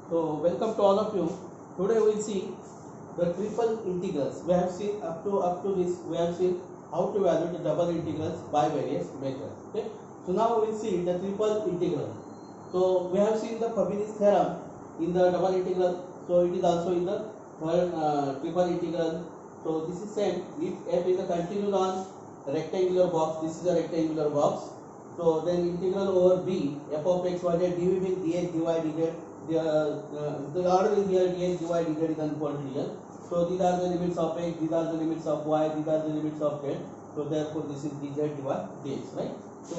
So welcome to all of you. Today we will see the triple integrals. We have seen up to this we have seen how to evaluate the double integrals by various methods. Okay. So now we will see the triple integral. So we have seen the Fabini's theorem in the double integral. So it is also in the third triple integral. So this is same. If f is a continuous on rectangular box, this is a rectangular box. So then integral over b f of x y z dv means dx dy dz. The order is here dx dy dz is unfolded here. So these are the limits of x, these are the limits of y, these are the limits of z. So therefore this is dz dy dx, right? So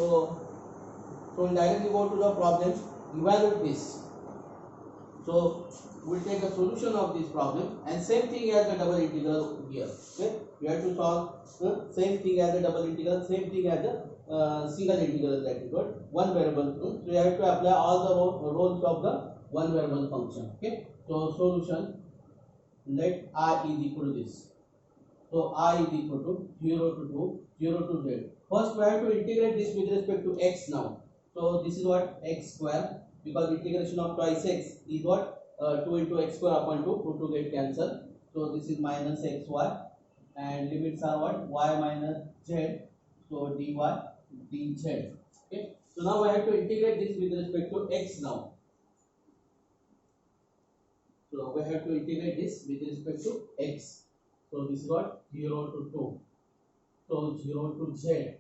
we'll directly go to the problem. Evaluate this. So we'll take a solution of this problem and same thing as the double integral here. Okay, we have to solve same thing as the double integral, same thing as the single integral, that is what one variable. So you have to apply all the roles of the one variable function. Okay, so solution, let I is equal to this. So I is equal to 0 to 2, 0 to z. First we have to integrate this with respect to x now. So this is what x square, because integration of twice x is what 2 into x square upon 2, 2 get cancelled. So this is minus xy and limits are what y minus z. So dy dz. Okay. So now we have to integrate this with respect to x now. So we have to integrate this with respect to x. So this is what 0 to 2. So 0 to z.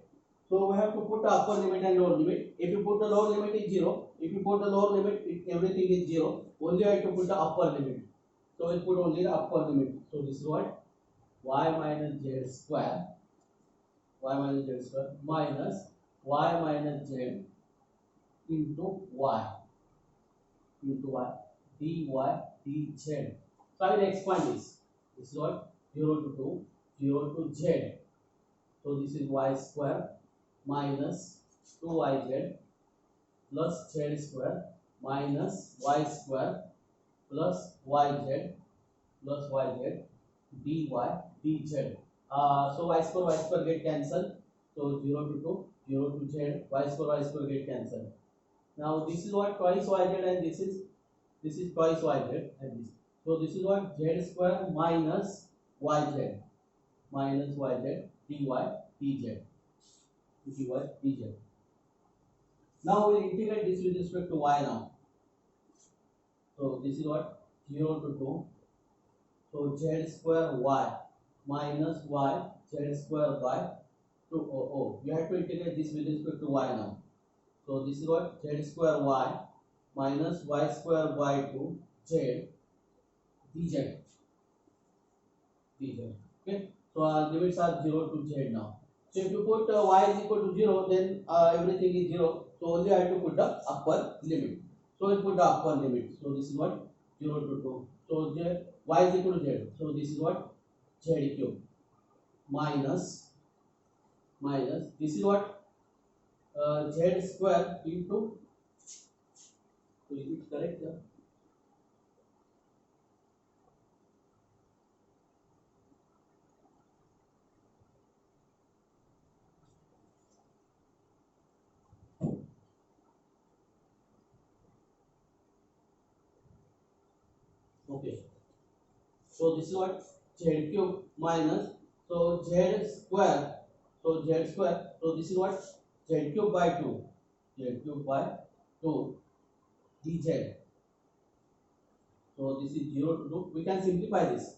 So we have to put the upper limit and lower limit. If you put the lower limit is 0. If you put the lower limit, everything is 0. Only I have to put the upper limit. So we put only the upper limit. So this is what y minus z square. Y minus z square minus y minus z into y dy dz. So I will expand this. This is what 0 to 2, 0 to z. So this is y square minus 2yz plus z square minus y square plus yz plus yz dy dz. So y square get cancelled. So 0 to 2, 0 to z, y square get cancelled. Now this is what twice yz and this is twice yz and this. So this is what z square minus yz dy dz. Now we will integrate this with respect to y now. So this is what 0 to 2. So z square y minus y z square by 2 you have to integrate this with respect to y now. So this is what z square y minus y square by 2 z dz. Okay. So limits are 0 to z now. So if you put y is equal to 0, then everything is 0. So only I have to put the upper limit. So we put the upper limit. So this is what 0 to 2. So y is equal to z. So this is what z cube minus this is what z square into. So is it correct? Yeah? Okay. So this is what z cube minus, so z square. So z square. So this is what z cube by 2. Z cube by 2 dz. So this is 0 to 2. We can simplify this.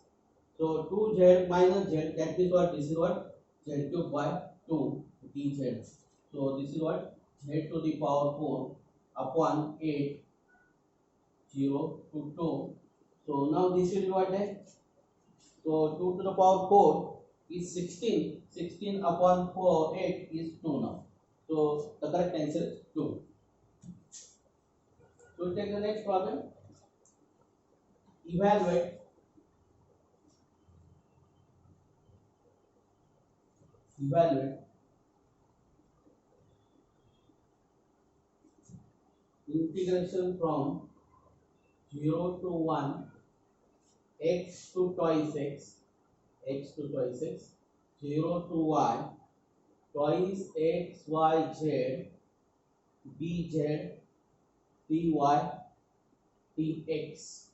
So 2z minus z, that is what, this is what z cube by 2 dz. So this is what z to the power 4 upon 8, 0 to 2. So now this will be what then? So 2 to the power 4 is 16. 16 upon 4, 8 is 2 now. So the correct answer is 2. So we'll take the next problem. Evaluate integration from 0 to 1 x to twice x 0 to y twice x y z dz dy dx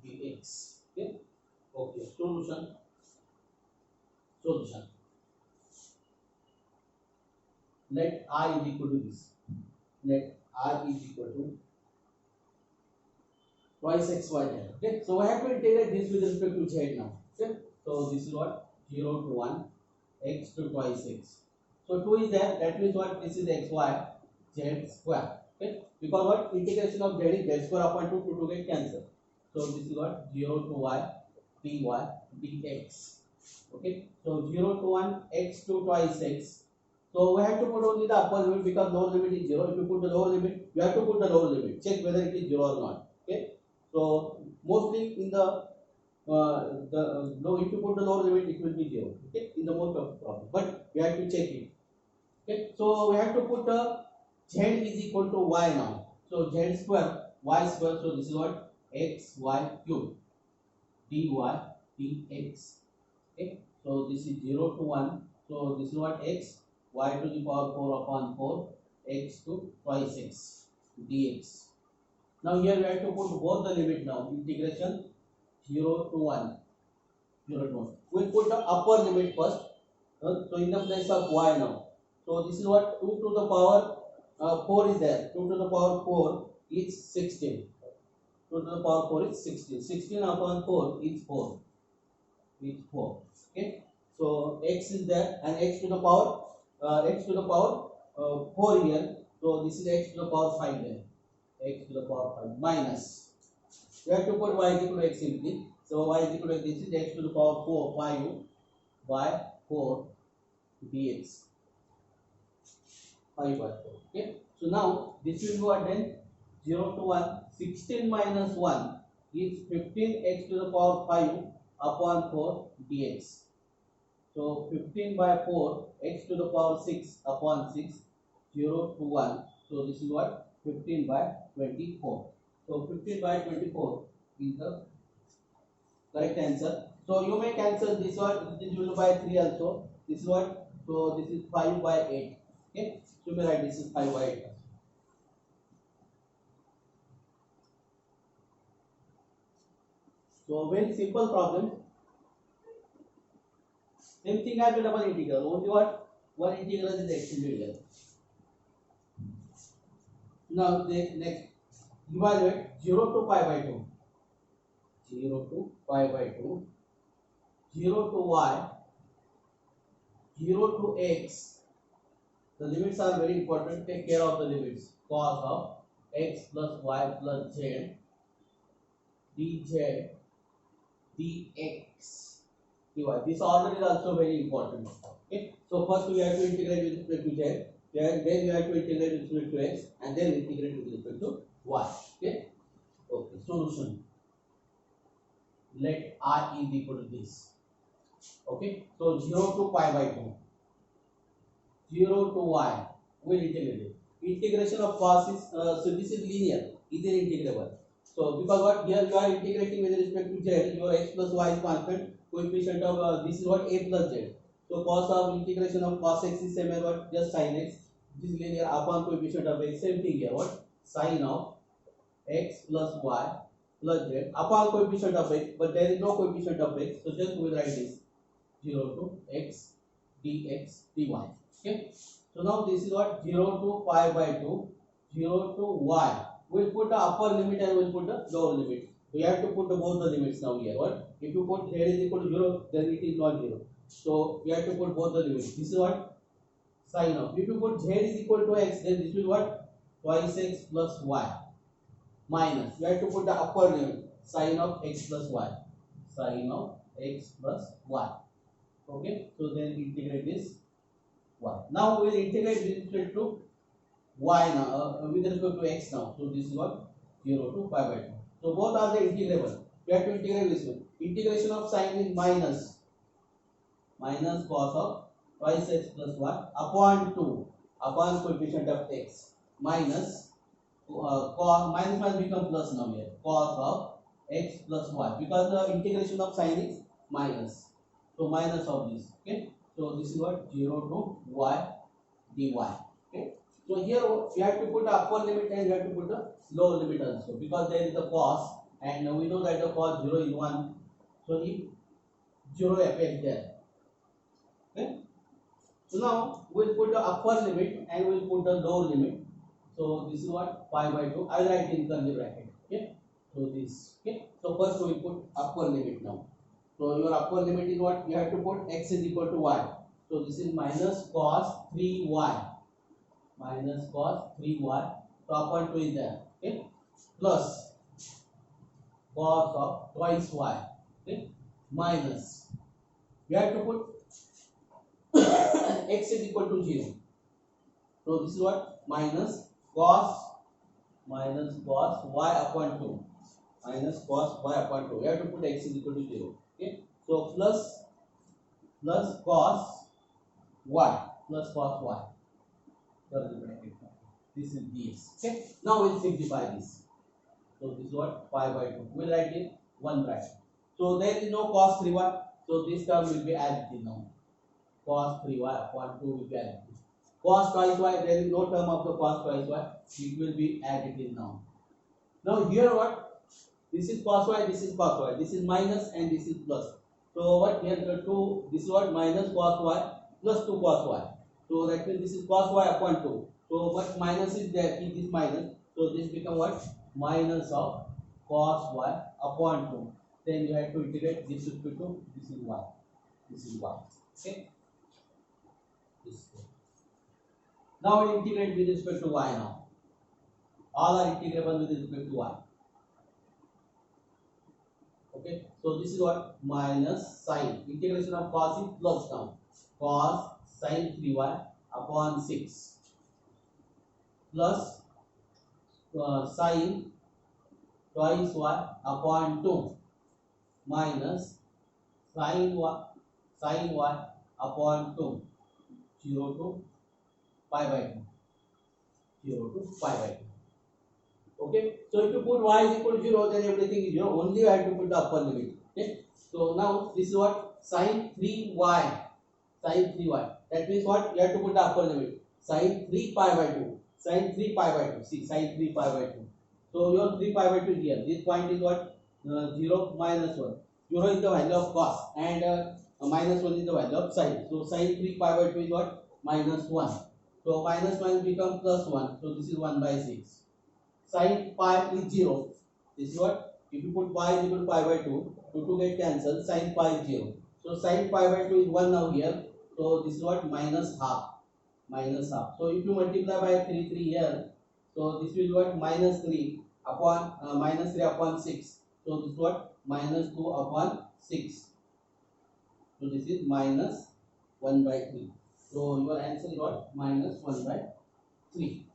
dx. Okay. Okay. Solution. Let I is equal to this. Let R is equal to twice x y z. Okay. So I have to integrate this with respect to z now. Okay. So this is what 0 to 1 x to twice x. So 2 is there. That means what? This is x y z square. Okay. Because what? Integration of z is z square upon 2 to get cancelled. So this is what 0 to y dy dx. Okay. So 0 to 1 x to twice x. So we have to put only the upper limit because lower limit is 0. If you put the lower limit, you have to put the lower limit. Check whether it is 0 or not. Okay. So mostly in no, if you put the lower limit, it will be 0. Okay. In the most of the problem, but we have to check it. Okay. So we have to put z is equal to y now. So z square y square. So this is what x y cube dy dx. Okay. So this is 0 to 1. So this is what x y to the power 4 upon 4 x to twice x dx. Now here we have to put both the limit now. Integration 0 to 1. 0 to 1. We'll put the upper limit first. So in the place of y now. So this is what 2 to the power 4 is there. 2 to the power 4 is 16. 2 to the power 4 is 16. 16 upon 4 is 4. Is 4. Okay. So x is there and x to the power 4 here. So this is x to the power 5 there. X to the power 5 minus. You have to put y is equal to x simply. So y is equal to this is x to the power 4 5 by 4 dx. 5 by 4. Okay. So now this will be what then? 0 to 1. 16 minus 1 is 15x to the power 5 upon 4 dx. So 15 by 4 x to the power 6 upon 6 0 to 1. So this is what 15 by 24. So 15 by 24 is the correct answer. So you may cancel this one. This will by 3 also. This is what? So this is 5 by 8. Okay. So you may write this is 5 by 8. So very simple problem. Same thing as the double integral. Only what? One integral is extended here. Now the next evaluate 0 to pi by 2. 0 to pi by 2. 0 to y. 0 to x. The limits are very important. Take care of the limits. Cos of x plus y plus z dz dx dy. This order is also very important. Okay. So first we have to integrate with respect to z. Then we have to integrate with respect to x, and then integrate with respect to y. Okay. Okay. Solution. Let r is equal to this. Okay. So 0 to pi by 2. 0 to y. We will integrate it. Integration of cos is so this is linear. Is an integrable. So because what here you are integrating with respect to z, your x plus y is constant. Coefficient of this is what a plus z. So cos of integration of cos x is same as what just sin x. This is linear upon coefficient of x. Same thing here. What sin of x plus y plus z upon coefficient of x, but there is no coefficient of x. So just we will write this 0 to x dx dy. Okay. So now this is what 0 to pi by 2, 0 to y. We'll put the upper limit and we'll put the lower limit. We have to put both the limits now here. What? If you put z is equal to 0, then it is not 0. So we have to put both the limits. This is what? Sin of. If you put z is equal to x, then this will what? Twice x plus y. Minus. You have to put the upper limit. Sin of x plus y. Sin of x plus y. Okay. So then integrate this y. Now we will integrate with respect to y now, with respect to x now. So this is what 0 to pi by 2. So both are the integrable. We have to integrate this one. Integration of sin is minus cos of twice x plus y upon 2 upon coefficient of x minus cos minus must become plus now here cos of x plus y because the integration of sin is minus. So minus of this. Okay. So this is what 0 to y dy. Okay. So here we have to put a upper limit and we have to put a lower limit also, because there is a cos and we know that the cos 0 is 1. So if 0 appears there, okay. So now we'll put the upper limit and we'll put the lower limit. So this is what pi by 2. I will write in curly bracket. Okay. So this. Okay. So first we put upper limit now. So your upper limit is what? You have to put x is equal to y. So this is minus cos 3y. Minus cos 3y. So upper 2 is there. Okay. Plus cos of twice y. Okay. Minus. You have to put x is equal to 0. So this is what? Minus cos y upon 2. Minus cos y upon 2. We have to put x is equal to 0. Okay. So plus cos y. Plus cos y. This is dx. Okay. Now we'll simplify this. So this is what? Pi by 2. We'll write in one bracket. So there is no cos 3y. So this term will be as it is now. Cos 3y upon 2 will be as it is. Cos twice y, there is no term of the cos twice y. It will be as it is now. Now here what? This is cos y, this is cos y. This is minus and this is plus. So what here the 2, this is what? Minus cos y plus 2 cos y. So that means this is cos y upon 2. So but minus is there, it is minus. So this become what? Minus of cos y upon 2. Then you have to integrate this with 2. This is y. This is y. Okay. This. Now we integrate with respect to y now. All are integrable with respect to y. Okay. So this is what? Minus sine. Integration of cos is plus now. Cos sine 3y upon 6. Plus sine twice y upon 2. Minus sine y upon 2. 0 to pi by 2. 0 to pi by 2. Okay. So if you put y is equal to 0, then everything is 0. Only you have to put the upper limit. Okay. So now this is what? Sine 3y. Sine 3y. That means what? You have to put the upper limit. Sine 3 pi by 2. Sine 3 pi by 2. See, sine 3 pi by 2. So your 3 pi by 2 is here. This point is what? 0 minus 1. 0 is the value of cos and minus 1 is the value of sine. So sine 3 pi by 2 is what? Minus 1. So minus 1 become plus 1. So this is 1 by 6. Sine pi is 0. This is what? If you put pi is equal to pi by 2, 2 get cancelled, sine pi is 0. So sine pi by 2 is 1 now here. So this is what? Minus half. Minus half. So if you multiply by 3 here, so this will be what? Minus 3 upon 6. So this is what? Minus 2 upon 6. So this is minus 1 by 3. So your answer is what? Minus 1 by 3.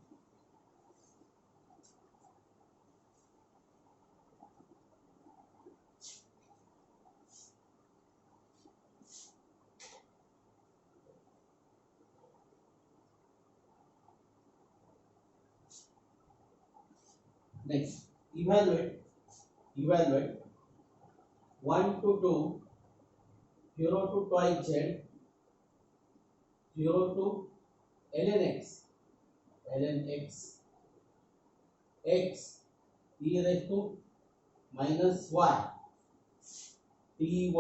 Next, evaluate 1 to 2, 0 to twice z, 0 to ln x, x e raised to minus y, dy,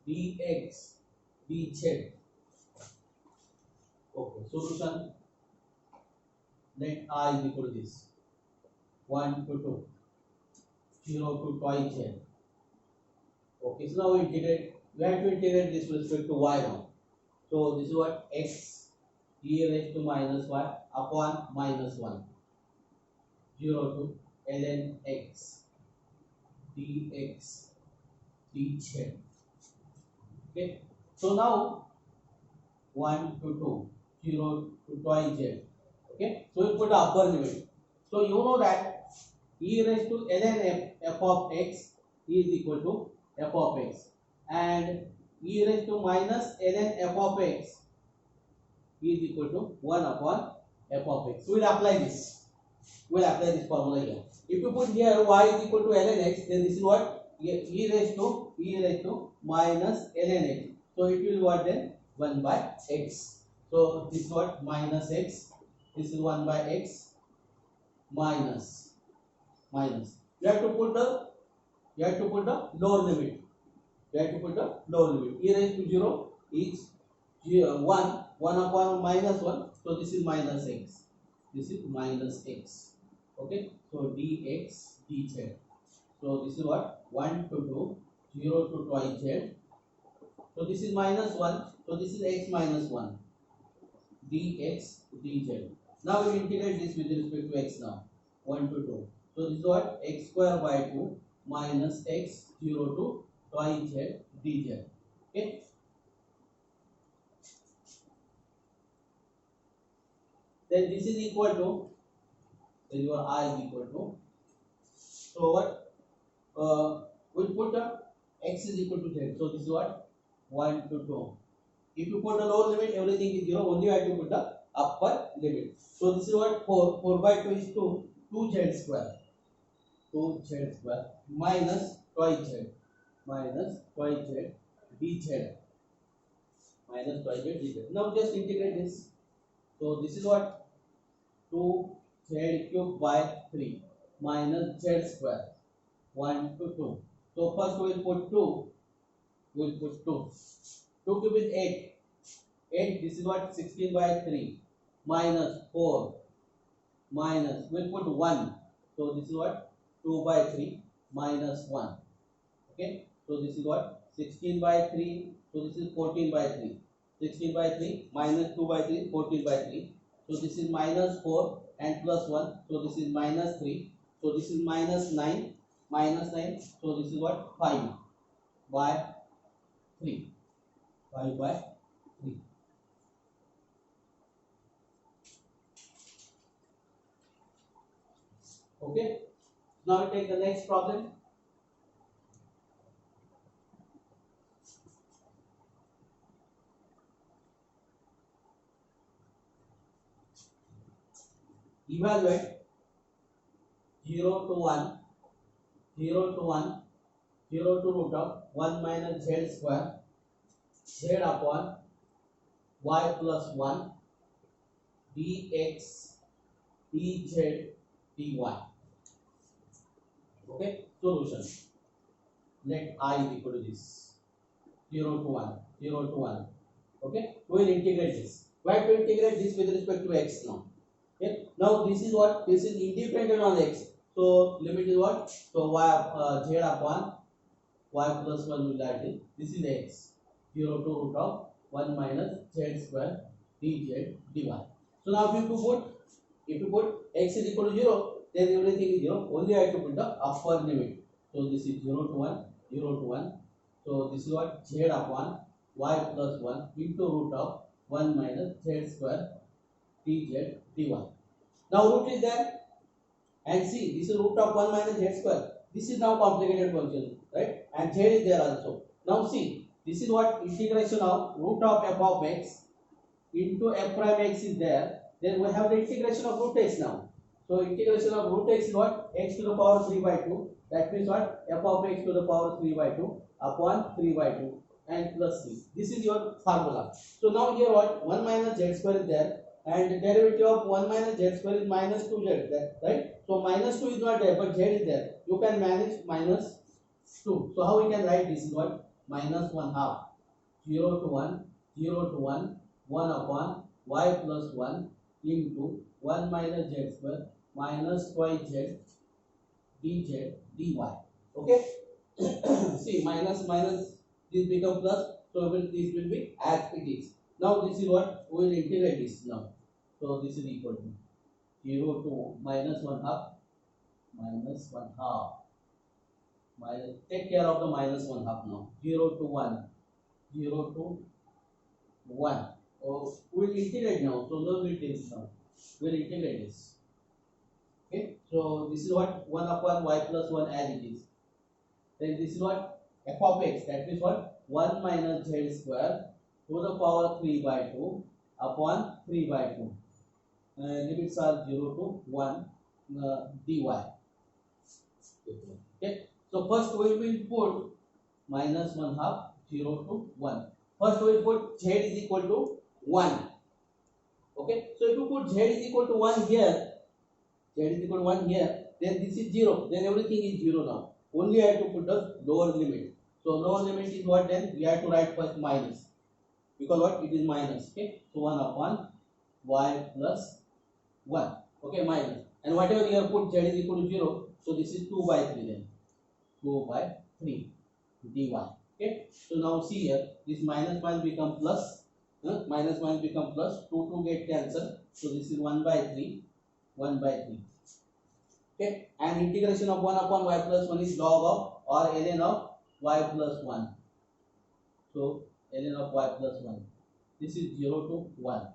dx, dz. Okay, solution. Let I is equal to this. 1 to 2, 0 to twice z. Okay, so now we integrate. We have to integrate this with respect to y now. So this is what? X e raised to minus y upon minus 1. 0 to ln x dx dz. Okay. So now 1 to 2, 0 to twice z. Okay. So we put the upper limit. So you know that e raised to ln f of x is equal to f of x, and e raised to minus ln f of x is equal to 1 upon f of x. So we'll apply this. We'll apply this formula here. If you put here y is equal to ln x, then this is what? E raised to minus ln x. So it will be what then? 1 by x. So this is what? Minus x This is 1 by x minus minus. You have to put the lower limit. You have to put the lower limit. E raised to 0 is 1 upon minus 1. So this is minus x. This is minus x. Okay. So dx dz. So this is what? 1 to 2, 0 to twice z. So this is minus 1. So this is x minus 1. Dx dz. Now we integrate this with respect to x now. 1 to 2. So this is what? X square by 2 minus x 0 to twice z dz. Okay. Then this is equal to, then your I is equal to, so what? We'll put x is equal to z. So this is what? 1 to 2. If you put the lower limit, everything is 0. Only you have to put the upper limit. So this is what? 4. 4 by 2 is 2. 2z square. 2z square minus twice z. Minus twice z dz. Minus twice z dz. Now just integrate this. So this is what? 2z cube by 3 minus z square. 1 to 2. So first we will put 2. We will put 2. 2 cube is 8. 8, this is what? 16 by 3 minus 4 minus, we will put 1. So this is what? 2 by 3 minus 1. Okay. So this is what? 16 by 3. So this is 14 by 3. 16 by 3 minus 2 by 3, 14 by 3. So this is minus 4 and plus 1. So this is minus 3. So this is minus 9. Minus 9. So this is what? 5 by 3. 5 by 3. Okay. Now we take the next problem. Evaluate 0 to 1, 0 to 1, 0 to root of 1 minus z square, z upon y plus 1, dx, dz, dy. Okay, solution. Let I is equal to this. 0 to 1, 0 to 1. Okay, we will integrate this. We have to integrate this with respect to x now. Okay, now this is what? This is independent on x. So limit is what? So y z upon y plus 1 will add it. This is x. 0 to root of 1 minus z square dz dy. So now if you put x is equal to 0, then everything is 0. Only I have to put the upper limit. So this is 0 to 1, 0 to 1. So this is what? Z upon y plus 1 into root of 1 minus z square dz dy. Now root is there, and see, this is root of 1 minus z square. This is now complicated function, right? And z is there also. Now see, this is what? Integration of root of f of x into f prime x is there. Then we have the integration of root x now. So integration of root x is what? X to the power 3 by 2. That means what? F of x to the power 3 by 2 upon 3 by 2 and plus c. This is your formula. So now here what? 1 minus z square is there, and the derivative of 1 minus z square is minus 2z, right? So minus 2 is not there, but z is there. You can manage minus 2. So how we can write this is what? Minus 1 half. 0 to 1, 0 to 1, 1 upon y plus 1 into 1 minus z square minus twice z dz dy. Okay. See, minus minus, this become plus, so this will be as it is. Now this is what? We will integrate this now. So this is equal to 0 to minus 1 half, minus 1 half, minus, take care of the minus 1 half now. 0 to 1, 0 to 1. Oh, we will integrate now, so no need this now. We will integrate this. Okay, so this is what? 1 upon y plus 1 as it is. Then this is what? F of x, that means what? 1 minus z square to the power 3 by 2 upon 3 by 2. Limits are 0 to 1 dy. Okay, so first we will put minus 1 half, 0 to 1. First we will put z is equal to 1. Okay, so if you put z is equal to 1 here, z is equal to 1 here, then this is 0, then everything is 0 now. Only I have to put the lower limit. So lower limit is what? Then we have to write first minus, because what? It is minus. Okay, so 1 upon y plus 1. Okay, minus. And whatever you have put z is equal to 0, so this is 2 by 3 then. 2 by 3 dy. Okay, so now see here, this minus minus become plus, minus minus become plus, 2 get cancelled, so this is 1 by 3, 1 by 3. Okay, and integration of 1 upon y plus 1 is log of or ln of y plus 1. So ln of y plus 1, this is 0 to 1.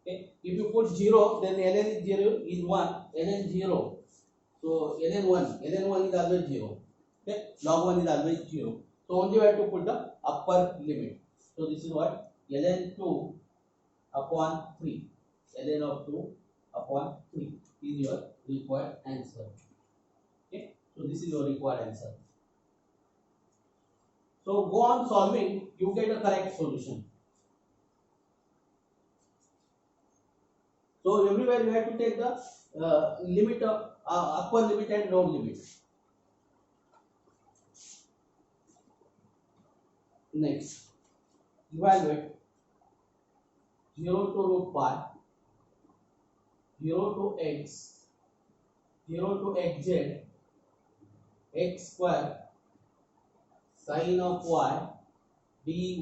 Okay, if you put 0, then ln is 0 is 1, ln 0, so ln 1 is always 0. Okay, log 1 is always 0. So only we have to put the upper limit. So this is what? Ln 2 upon 3. Ln of 2 upon 3 is your required answer. Okay, so this is your required answer. So go on solving, you get a correct solution. So everywhere you have to take the limit of upper limit and lower limit. Next, evaluate 0 to root pi, 0 to x, 0 to xz, x square, sin of y, dy,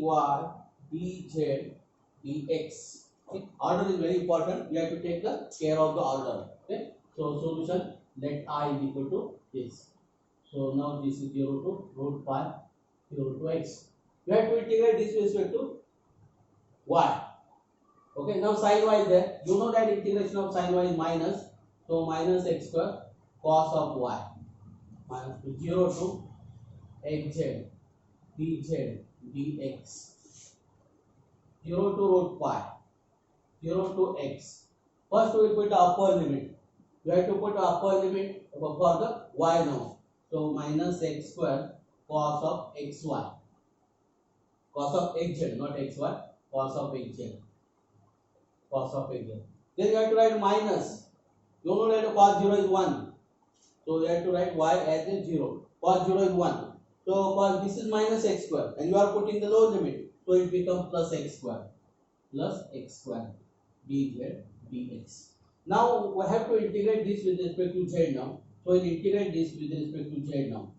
dz, dx. Okay. Order is very important. You have to take the care of the order. Okay. So solution, let I is equal to this. So now this is 0 to root pi, 0 to x. You have to integrate this with respect to y. Okay, now sin y is there. You know that integration of sin y is minus. So minus x square cos of y minus 0 to xz, dz, dx. 0 to root pi, 0 to x. First we will put the upper limit. You have to put the upper limit for the y now. So minus x square cos of xy. Cos of xz, not xy. Cos of xz. Cos of xz. Then you have to write minus. You know that cos 0 is 1. So you have to write y as a 0. Cos 0 is 1. So cos this is minus x square. And you are putting the lower limit. So it becomes plus x square. Plus x square. Dz, dx. Now we have to integrate this with respect to z now. So we'll integrate this with respect to z now.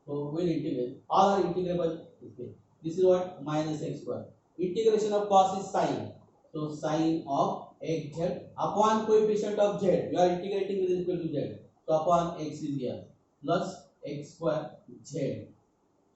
So we'll integrate. All are integrable. This is what? Minus x square. Integration of cos is sine. So sine of xz upon coefficient of z. You are integrating with respect to z. So upon x is here. Plus x square z.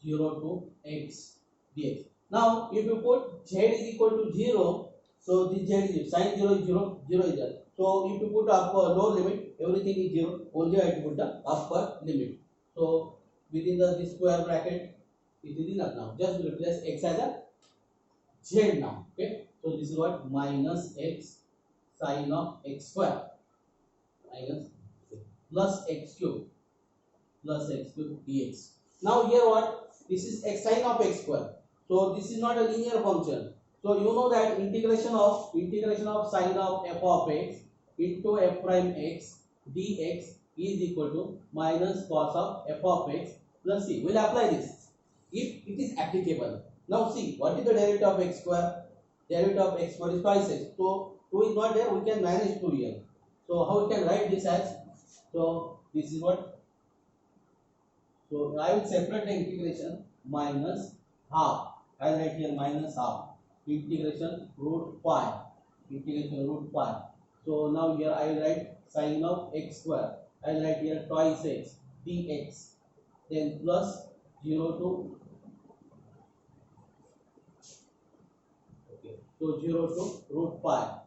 0 to x dx. Now if you put z is equal to 0, so this z is sine 0 is 0, 0 is there. So if you put upper lower limit, everything is 0. Only I have to put the upper limit. So within the square bracket, it is enough now. Just replace x as a z now. Okay. So this is what? Minus x sine of x square minus plus x cube dx. Now here what? This is x sine of x square. So this is not a linear function. So you know that integration of sine of f of x into f prime x dx is equal to minus cos of f of x plus c. We'll apply this if it is applicable. Now see, what is the derivative of x square? Derivative of x square is twice x. So 2 is not there, we can manage 2 here. So how we can write this as? So this is what? So I will separate the integration minus half. I will write here minus half. Integration root pi. So now here I will write sine of x square. I will write here twice x dx. Then plus 0 to 0 to root pi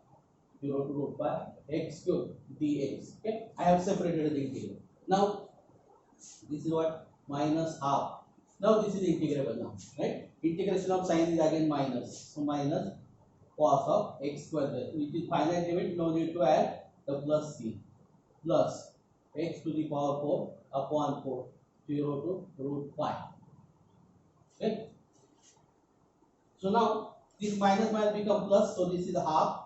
x cube dx. Okay, I have separated the integral. Now this is what? Minus half. Now this is integrable now, right? Integration of sine is again minus. So minus cos of x square, which is finite limit. No need to add the plus c. Plus x to the power 4 upon 4, 0 to root pi. Okay. So now this minus minus become plus. So this is half.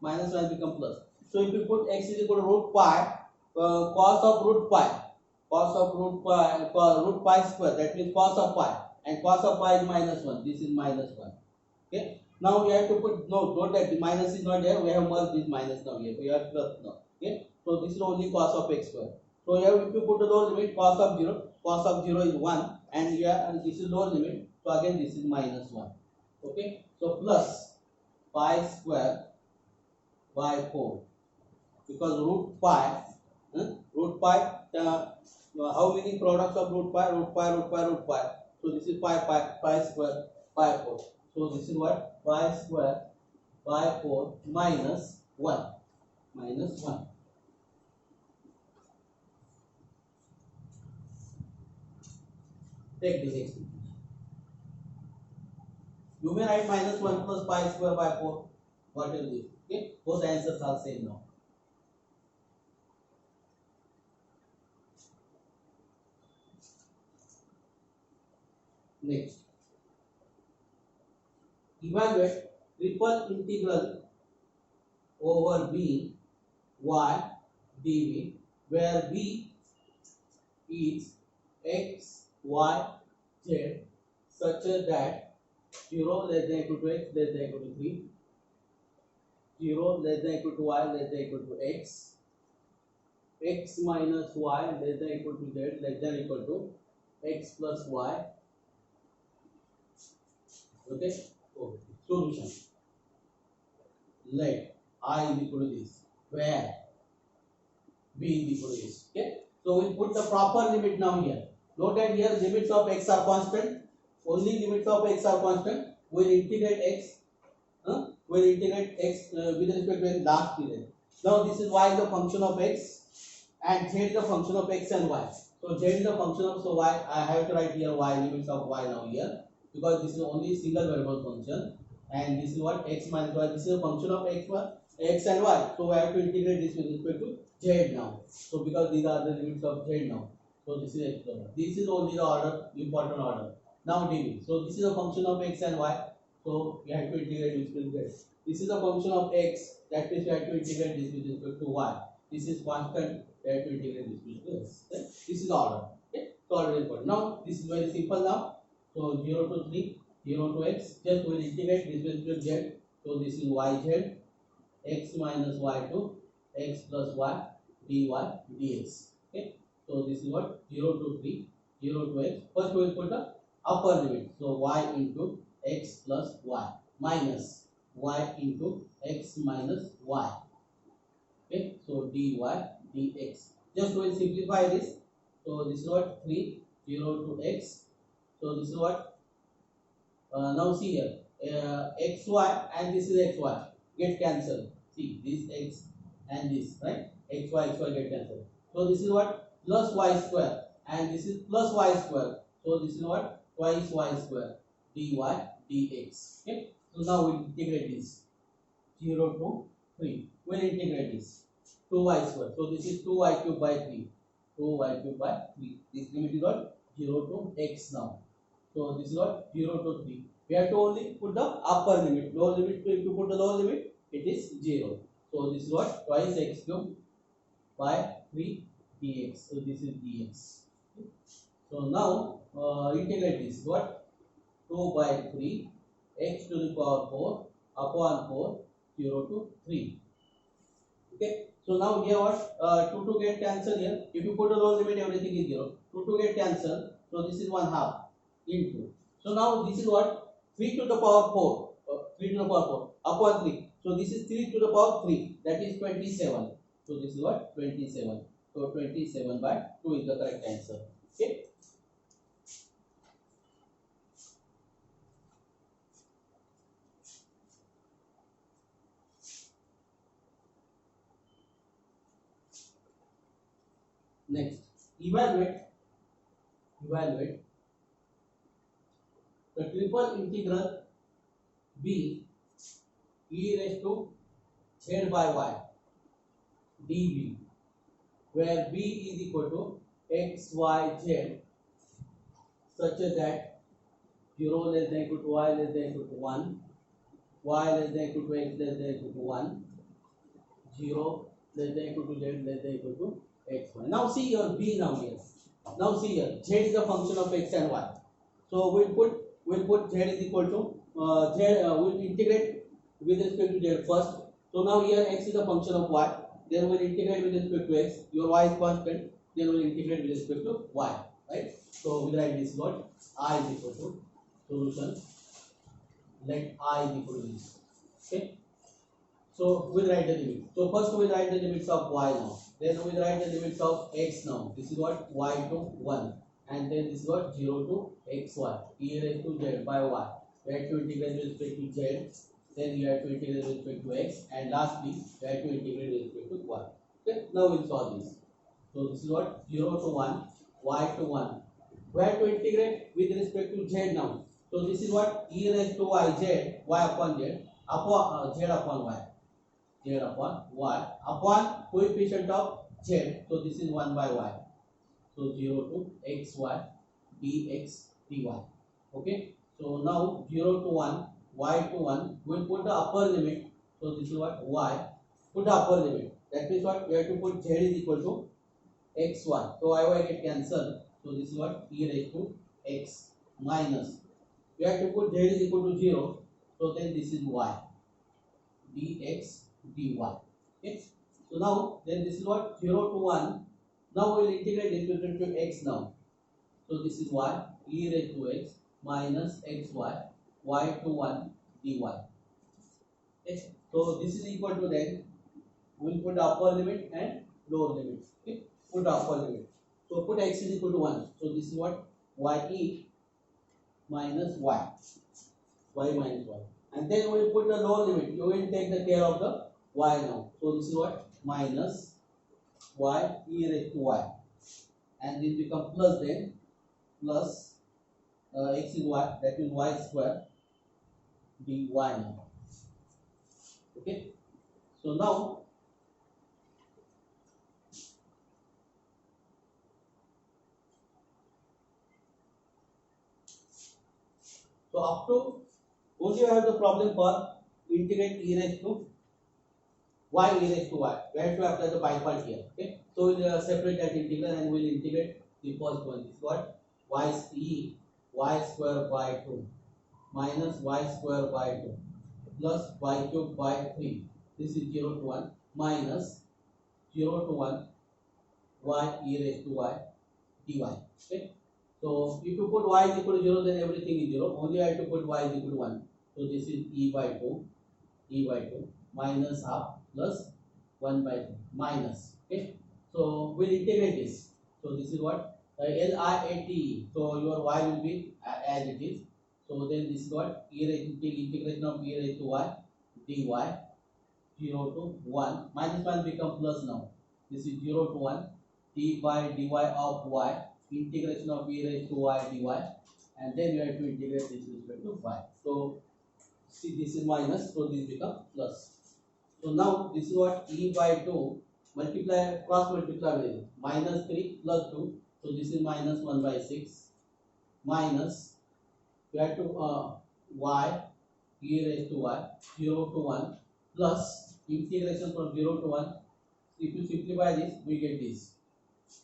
minus 1 become plus. So if you put x is equal to root pi, cos of root pi, root pi square, that means cos of pi, and cos of pi is minus 1, this is minus 1. Okay, now we have to put, no, note that the minus is not there, we have merged this minus now here, we have plus now. Okay, so this is only cos of x square. So here if you put the lower limit, cos of 0 is 1, and here and this is lower limit, so again this is minus 1. Okay, so plus pi square by 4, because root pi, how many products of root pi? Root pi. So this is pi square by 4. So this is what? Pi square by 4 minus 1. Minus 1. Take this expression. You may write minus 1 plus pi square by 4. What will this? Okay, both answers are same now. Next, evaluate triple integral over b y dv, where b is x, y, z, such that 0 less than equal to x less than equal to 3, 0 less than equal to y less than equal to x, x minus y less than equal to z less than equal to x plus y. Okay, okay. Solution. Let I is equal to this, where b is equal to this. Okay, so we put the proper limit now here. Note that here limits of x are constant. Only limits of x are constant. We'll integrate x. We'll integrate x with respect to last period. Now this is y is the function of x, and z is the function of x and y. So z is the function of, so y, I have to write here y, limits of y now here, because this is only single variable function, and this is what, x minus y, this is a function of x and y. So we have to integrate this with respect to z now. So because these are the limits of z now, so this is x plus y. This is only the order, important order. Now dv. So this is a function of x and y. So we have to integrate this with z. This is a function of x, that means we have to integrate this with respect to y. This is constant, we have to integrate this with this. Okay? This is the order. Okay? So order is important. Now this is very simple now. So 0 to 3, 0 to x, just we will integrate this with respect to z. So this is yz, x minus y to x plus y dy dx. Okay? So this is what, 0 to 3, 0 to x. First we will put the upper limit. So y into x plus y minus y into x minus y. Okay, so dy dx. Just we will simplify this. So this is what, 3, 0 to x. So this is what, now see here, xy and this is xy get cancelled. See, this x and this, right? Xy get cancelled. So this is what, plus y square, and this is plus y square. So this is what, twice y square dy dx. Okay, so now we integrate this, 0 to 3. We'll integrate this, 2y square. So this is 2y cube by 3. 2y cube by 3. This limit is what, 0 to x now. So this is what, 0 to 3. We have to only put the upper limit. Lower limit, if you put the lower limit, it is 0. So this is what, twice x cube by 3 dx. So this is dx. Okay. So now integrate this. What? 2 by 3 x to the power 4 upon 4, 0 to 3. Okay. So now here what, 2 to get cancelled here. If you put a lower limit, everything is 0. 2 to get cancelled. So this is 1/2 into. So now this is what, 3 to the power 4. 3 to the power 4 upon 3. So this is 3 to the power 3. That is 27. So this is what, 27. So 27 by 2 is the correct answer. Okay. Next, evaluate the triple integral b e raised to z by y dv, where b is equal to x, y, z, such that 0 less than equal to y less than equal to 1, y less than equal to x less than equal to 1, 0 less than equal to z less than equal to x y. Now see your b now here. Now see here, z is a function of x and y. So we'll put z is equal to we'll integrate with respect to z first. So now here x is a function of y. Then we'll integrate with respect to x. Your y is constant. Then we'll integrate with respect to y. Right? So we'll write this what I is equal to solution. Let I is equal to this. Okay. So we'll write the limit. So first we'll write the limits of y now. Then we'll write the limits of x now. This is what y to 1. And then this is what 0 to xy. E raised to z by y. We have to integrate with respect to z. Then you have to integrate with respect to x. And lastly, you have to integrate with respect to y. Okay. Now we'll solve this. So this is what 0 to 1, y to 1. We have to integrate with respect to z now. So this is what e raised to y z, y upon z, upon z upon y. Z upon y upon coefficient of z. So this is 1 by y. So 0 to xy dx dy. Okay. So now 0 to 1, y to 1. We'll put the upper limit. So this is what y. Put the upper limit. That means what we have to put z is equal to xy. So y get cancelled. So this is what e raised to x minus. We have to put z is equal to 0. So then this is y dx dy. Okay. So now then this is what 0 to 1. Now we will integrate this with respect to x now. So this is y e raised to x minus xy y to 1 dy. Okay. So this is equal to then we will put upper limit and lower limit. Okay. Put the upper limit. So put x is equal to 1. So this is what ye minus y minus y. And then we will put the lower limit. You will take the care of the y now. So this is what minus y e raised to y. And this become plus then plus x is y, that is y square dy now. Okay. So now up to only you have the problem for integrate e raised to y e raised to y. We have to apply the by part here. Okay. So we'll separate that integral and we'll integrate the first one. This is what y square by 2 minus y square by 2 plus y cube by 3. This is 0 to 1 minus 0 to 1 y e raised to y dy. Okay. So if you put y is equal to 0, then everything is 0. Only I have to put y is equal to 1. So this is e by 2 minus half plus 1 by 2 minus. Okay. So we'll integrate this. So this is what LIAT. So your y will be as it is. So then this is what integration of e raised to y dy 0 to 1 minus 1 become plus now. This is 0 to 1 d by dy of y. Integration of e raised to y dy, and then you have to integrate this with respect to y. So see, this is minus, so this become plus. So now this is what e by 2 multiply cross multiply with it. Minus 3 plus 2, so this is minus 1 by 6 minus you have to y e raised to y 0 to 1 plus integration from 0 to 1. If you simplify this, we get this.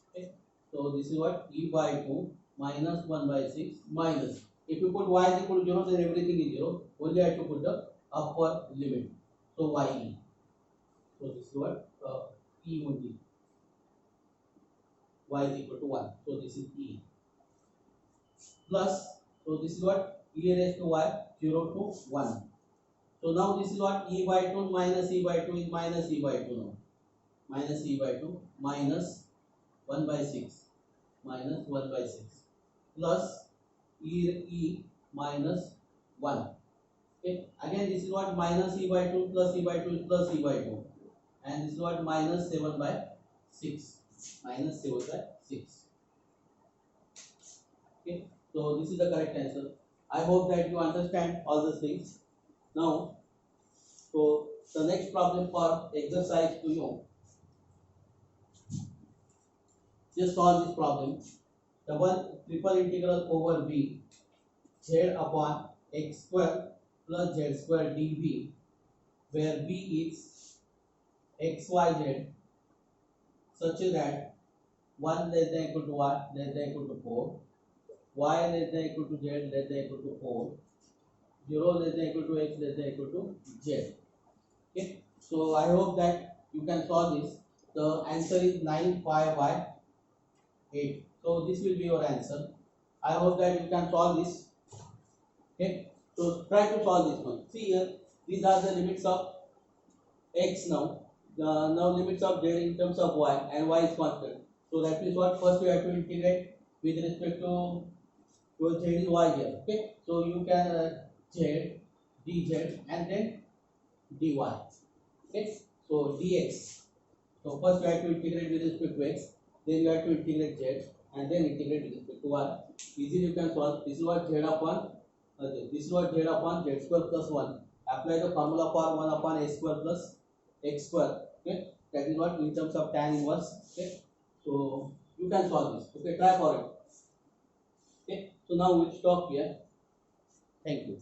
Okay. So this is what e by 2 minus 1 by 6 minus. If you put y is equal to 0, then everything is 0. Only I have to put the upper limit. So ye. So this is what e only. Y is equal to 1. So this is e. Plus, so this is what e raised to y 0 to 1. So now this is what e by 2 minus e by 2 is minus e by 2 now. Minus e by 2 minus 1 by 6 minus 1 by 6 plus e minus 1. Okay. Again this is what minus e by 2 plus e by 2 plus e by 2. And this is what minus 7 by 6. Minus 7 by 6. Okay. So this is the correct answer. I hope that you understand all these things. Now, so the next problem for exercise to you. Just solve this problem. The one triple integral over b z upon x square plus z square dv, where b is x y z such that 1 less than equal to 1 less than equal to 4, y less than equal to z less than equal to 4, 0 less than equal to x less than equal to z. Okay, so I hope that you can solve this. The answer is 9 5 by 8. So this will be your answer. I hope that you can solve this. Okay, so try to solve this one. See here, these are the limits of x now. Now limits of z in terms of y, and y is constant. So that means what? First you have to integrate with respect to your z is y here. Okay, so you can z dz and then dy. Okay, so dx. So first you have to integrate with respect to x, then you have to integrate z, and then integrate with respect to y. Easily you can solve. This is what z upon this is what z upon z square plus 1. Apply the formula for 1 upon a square plus x square. Okay, that is what in terms of tan inverse. Okay, so you can solve this. Okay, try for it. Okay, so now we'll stop here. Thank you.